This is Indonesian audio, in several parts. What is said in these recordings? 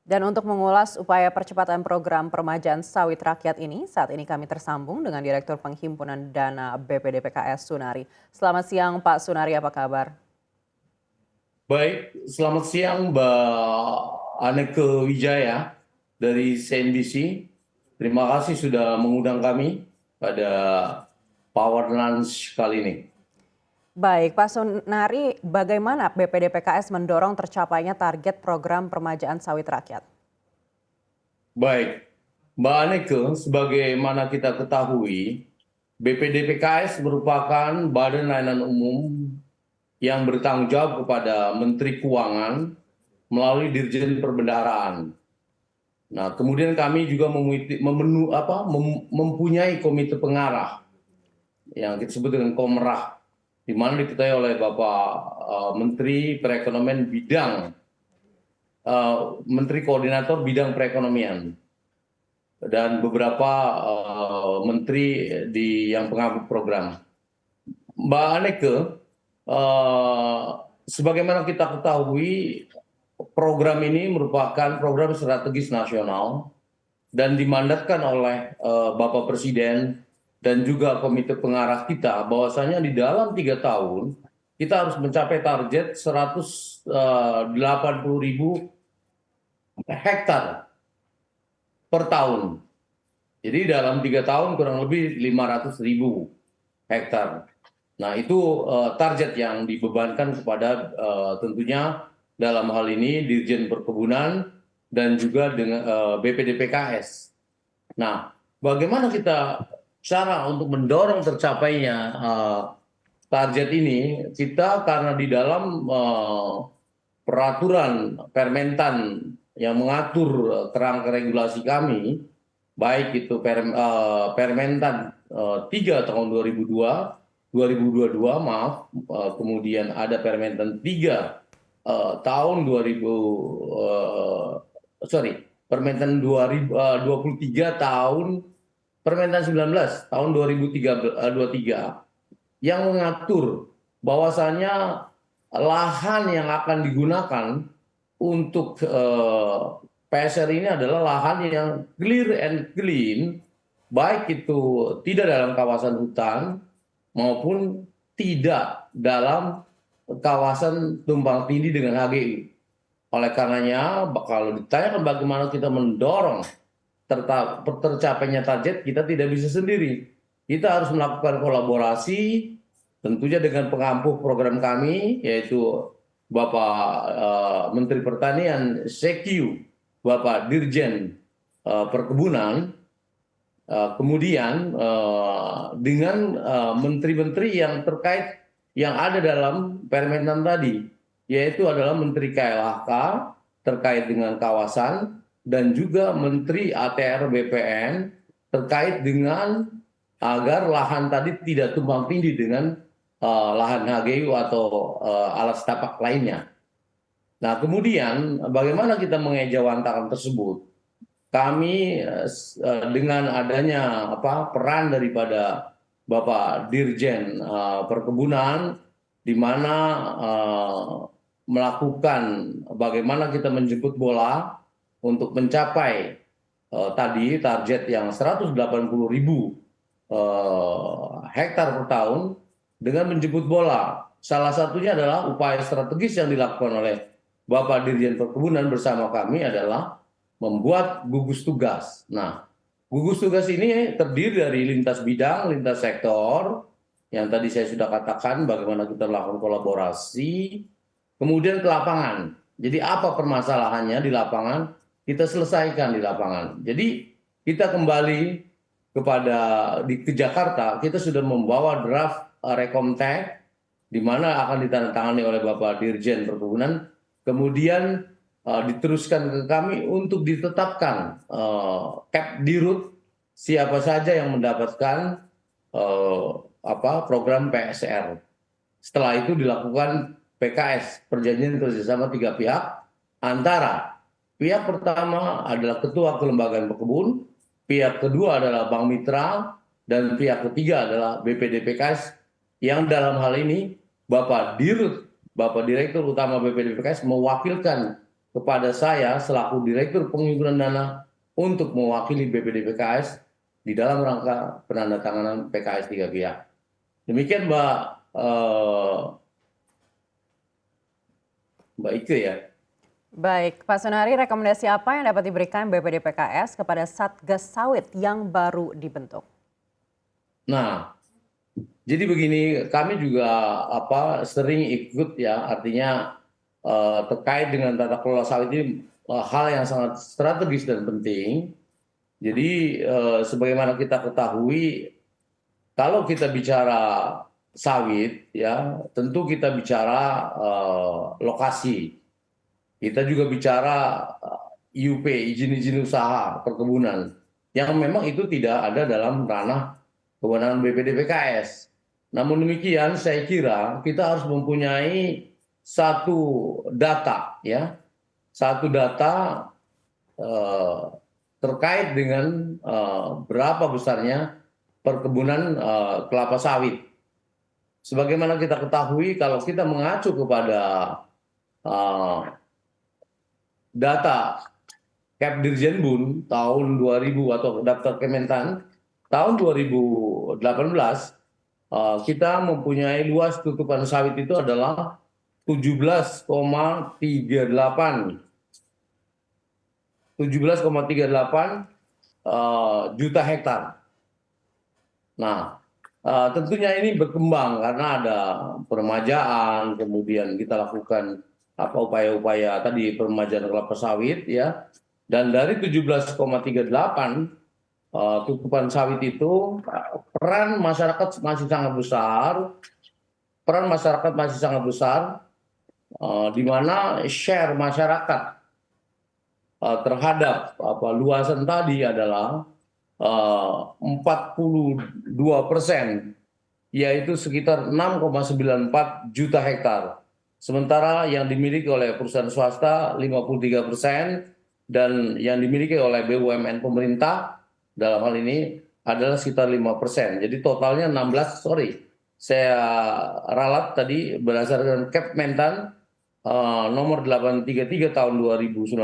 Dan untuk mengulas upaya percepatan program peremajaan sawit rakyat ini, saat ini kami tersambung dengan Direktur Penghimpunan Dana BPD PKS Sunari. Selamat siang Pak Sunari, apa kabar? Baik, selamat siang Mbak Aneke Wijaya dari CNBC. Terima kasih sudah mengundang kami pada Power Lunch kali ini. Baik, Pak Sunari, bagaimana BPD PKS mendorong tercapainya target program peremajaan sawit rakyat? Baik, Mbak Aneke, sebagaimana kita ketahui, BPD PKS merupakan badan layanan umum yang bertanggung jawab kepada Menteri Keuangan melalui Dirjen Perbendaharaan. Nah, kemudian kami juga mempunyai komite pengarah yang kita sebut dengan Komrah, di mana diketahui oleh Bapak Menteri Perekonomian Menteri Koordinator Bidang Perekonomian dan beberapa menteri yang pengangkut program. Mbak Aneke, sebagaimana kita ketahui, program ini merupakan program strategis nasional dan dimandatkan oleh Bapak Presiden dan juga komite pengarah kita bahwasanya di dalam 3 tahun kita harus mencapai target 180.000 hektar per tahun. Jadi dalam 3 tahun kurang lebih 500.000 hektar. Nah, itu target yang dibebankan kepada tentunya dalam hal ini Dirjen Perkebunan dan juga dengan BPD PKS. Nah, bagaimana cara untuk mendorong tercapainya target ini? Kita karena di dalam peraturan Permentan yang mengatur kerangka regulasi kami, baik itu Permentan 3 tahun 2022, maaf, kemudian ada Permentan 3 tahun 2000, Permentan 2023 tahun, Permentan 19 tahun 2023 yang mengatur bahwasannya lahan yang akan digunakan untuk PSR ini adalah lahan yang clear and clean, baik itu tidak dalam kawasan hutan maupun tidak dalam kawasan tumpang tindih dengan HGU. Oleh karenanya, kalau ditanyakan bagaimana kita mendorong tercapainya target, kita tidak bisa sendiri. Kita harus melakukan kolaborasi tentunya dengan pengampu program kami, yaitu Bapak Menteri Pertanian SEKU, Bapak Dirjen Perkebunan, kemudian dengan menteri-menteri yang terkait yang ada dalam Permentan tadi, yaitu adalah Menteri KLHK terkait dengan kawasan dan juga Menteri ATR BPN terkait dengan agar lahan tadi tidak tumpang tindih dengan lahan HGU atau alas tapak lainnya. Nah, kemudian bagaimana kita mengejawantakan tersebut? Kami dengan adanya peran daripada Bapak Dirjen Perkebunan, di mana melakukan bagaimana kita menjemput bola untuk mencapai tadi target yang 180.000 hektar per tahun dengan menjemput bola. Salah satunya adalah upaya strategis yang dilakukan oleh Bapak Dirjen Perkebunan bersama kami adalah membuat gugus tugas. Nah, gugus tugas ini terdiri dari lintas bidang, lintas sektor, yang tadi saya sudah katakan bagaimana kita melakukan kolaborasi, kemudian ke lapangan. Jadi apa permasalahannya di lapangan, kita selesaikan di lapangan. Jadi kita kembali ke Jakarta, kita sudah membawa draft Rekomtek, di mana akan ditandatangani oleh Bapak Dirjen Perkebunan, kemudian diteruskan ke kami untuk ditetapkan cap dirut siapa saja yang mendapatkan program PSR. Setelah itu dilakukan PKS, perjanjian kerjasama 3 pihak, antara pihak pertama adalah Ketua Kelembagaan Pekebun, pihak kedua adalah Bank Mitra, dan pihak ketiga adalah BPD PKS, yang dalam hal ini Bapak Dirut, Bapak Direktur Utama BPD PKS mewakilkan kepada saya selaku Direktur Penghimpunan Dana untuk mewakili BPD PKS di dalam rangka penandatanganan PKS 3 pihak. Demikian Mbak Ike ya. Baik, Pak Sunari, rekomendasi apa yang dapat diberikan BPD PKS kepada Satgas Sawit yang baru dibentuk? Nah, jadi begini, kami juga sering ikut ya, artinya terkait dengan tata kelola sawit ini hal yang sangat strategis dan penting. Jadi sebagaimana kita ketahui, kalau kita bicara sawit ya, tentu kita bicara lokasi. Kita juga bicara IUP, izin-izin usaha perkebunan, yang memang itu tidak ada dalam ranah kewenangan BPD PKS. Namun demikian, saya kira kita harus mempunyai satu data, ya, satu data terkait dengan berapa besarnya perkebunan kelapa sawit. Sebagaimana kita ketahui, kalau kita mengacu kepada data Kepdirjenbun tahun 2000 atau daftar Kementan tahun 2018, kita mempunyai luas tutupan sawit itu adalah 17,38 juta hektar. Nah, tentunya ini berkembang karena ada peremajaan, kemudian kita lakukan upaya-upaya tadi peremajaan kelapa sawit ya. Dan dari 17,38 tutupan sawit itu peran masyarakat masih sangat besar. Peran masyarakat masih sangat besar di mana share masyarakat terhadap luasan tadi adalah 42%, yaitu sekitar 6,94 juta hektar. Sementara yang dimiliki oleh perusahaan swasta 53% dan yang dimiliki oleh BUMN pemerintah dalam hal ini adalah sekitar 5%. Jadi totalnya 16, saya ralat tadi berdasarkan Kepmentan nomor 833 tahun 2019,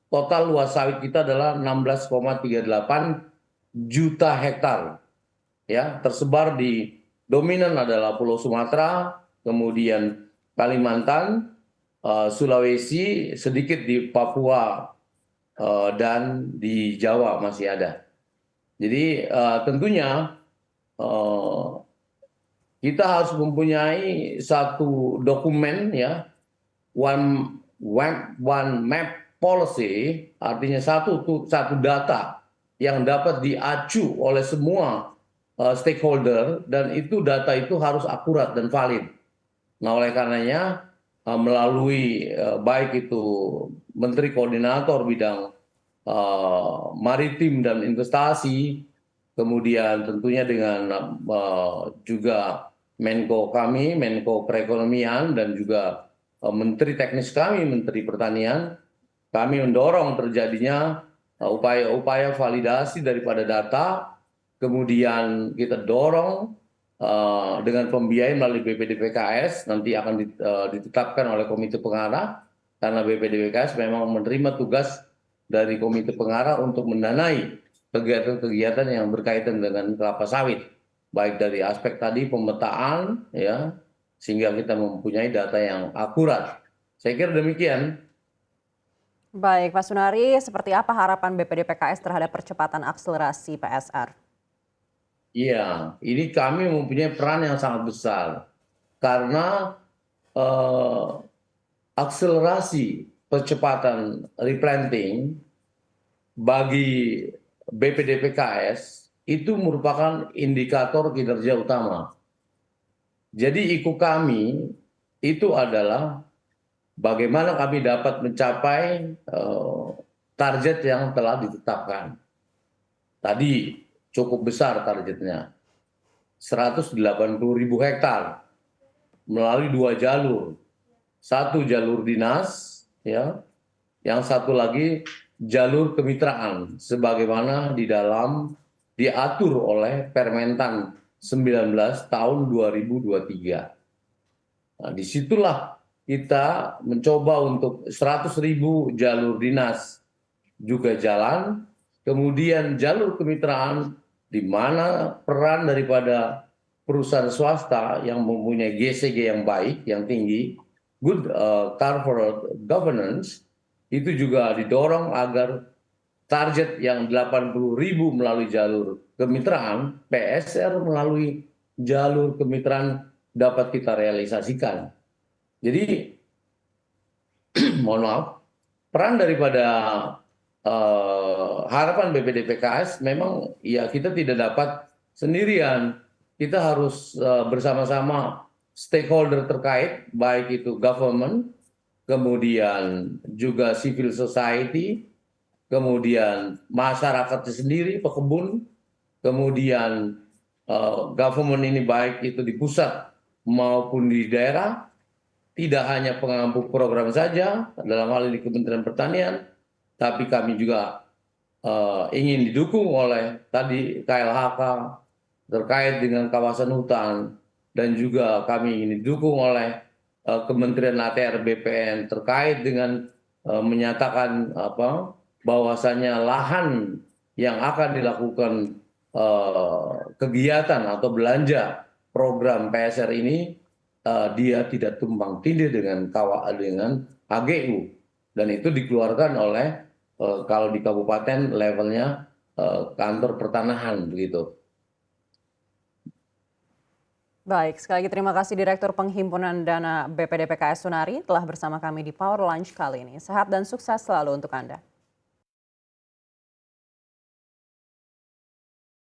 total luas sawit kita adalah 16,38 juta hektar. Ya, tersebar di dominan adalah Pulau Sumatera, kemudian Kalimantan, Sulawesi, sedikit di Papua dan di Jawa masih ada. Jadi tentunya kita harus mempunyai satu dokumen ya, one map policy, artinya satu data yang dapat diacu oleh semua stakeholder, dan itu data itu harus akurat dan valid. Nah, oleh karenanya melalui baik itu Menteri Koordinator bidang maritim dan investasi, kemudian tentunya dengan juga Menko kami, Menko Perekonomian, dan juga Menteri Teknis kami, Menteri Pertanian, kami mendorong terjadinya upaya-upaya validasi daripada data, kemudian kita dorong dengan pembiayaan melalui BPD PKS, nanti akan ditetapkan oleh Komite Pengarah, karena BPD PKS memang menerima tugas dari Komite Pengarah untuk mendanai kegiatan-kegiatan yang berkaitan dengan kelapa sawit, baik dari aspek tadi pemetaan, ya, sehingga kita mempunyai data yang akurat. Saya kira demikian. Baik, Pak Sunari, seperti apa harapan BPD PKS terhadap percepatan akselerasi PSR? Iya, ini kami mempunyai peran yang sangat besar karena akselerasi percepatan replanting bagi BPD PKS itu merupakan indikator kinerja utama. Jadi IKU kami itu adalah bagaimana kami dapat mencapai target yang telah ditetapkan. Tadi cukup besar targetnya, 180.000 hektar melalui 2 jalur. Satu jalur dinas, ya, yang satu lagi jalur kemitraan, sebagaimana di dalam diatur oleh Permentan 19 tahun 2023. Nah, disitulah kita mencoba untuk 100.000 jalur dinas juga jalan, kemudian jalur kemitraan di mana peran daripada perusahaan swasta yang mempunyai GCG yang baik, yang tinggi, good corporate governance, itu juga didorong agar target yang 80.000 melalui jalur kemitraan, PSR melalui jalur kemitraan dapat kita realisasikan. Jadi mohon maaf, peran daripada harapan BPD PKS memang ya kita tidak dapat sendirian. Kita harus bersama-sama stakeholder terkait, baik itu government, kemudian juga civil society, kemudian masyarakat sendiri, pekebun, kemudian government ini baik itu di pusat maupun di daerah, tidak hanya pengampu program saja, dalam hal ini Kementerian Pertanian, tapi kami juga ingin didukung oleh tadi KLHK terkait dengan kawasan hutan, dan juga kami ingin didukung oleh Kementerian ATR BPN terkait dengan menyatakan bahwasannya lahan yang akan dilakukan kegiatan atau belanja program PSR ini dia tidak tumpang tindih dengan HGU, dan itu dikeluarkan oleh kalau di kabupaten levelnya kantor pertanahan begitu. Baik, sekali lagi terima kasih Direktur Penghimpunan Dana BPD PKS Sunari telah bersama kami di Power Lunch kali ini. Sehat dan sukses selalu untuk Anda.